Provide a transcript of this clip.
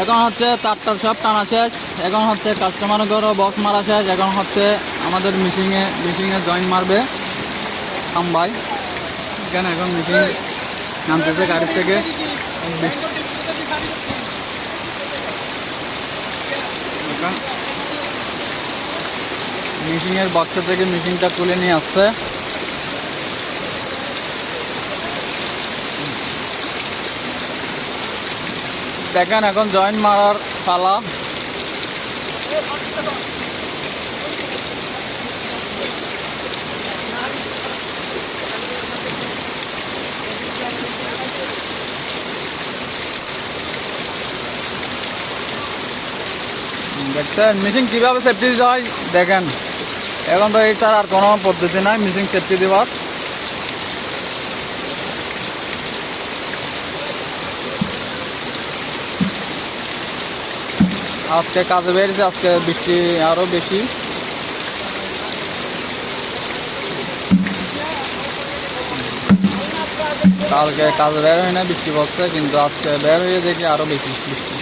এখন হচ্ছে তারটার সব টানা শেষ। এখন হচ্ছে কাস্টমার ঘরও বক্স মারা শেষ। এখন হচ্ছে আমাদের মিশিংয়ে জয়েন মারবে ভাই। এখানে এখন মিশিং নামতেছে গাড়ির থেকে। এখন মিশিংয়ের বক্সের থেকে মিশিংটা তুলে নিয়ে আসছে। দেখেন এখন জয়েন মারার পালা। দেখছেন মিশিং কীভাবে সেফটি দিতে হয় দেখেন। এখন তো এইটার আর কোনো পদ্ধতি নাই মিশিং সেফটি দেওয়ার। আজকে কাজে বেরিয়েছে, আজকে বৃষ্টি আরও বেশি। কালকে কাজে বের হয় না, বৃষ্টি পড়ছে, কিন্তু আজকে বের হয়ে দেখি আরও বেশি বৃষ্টি।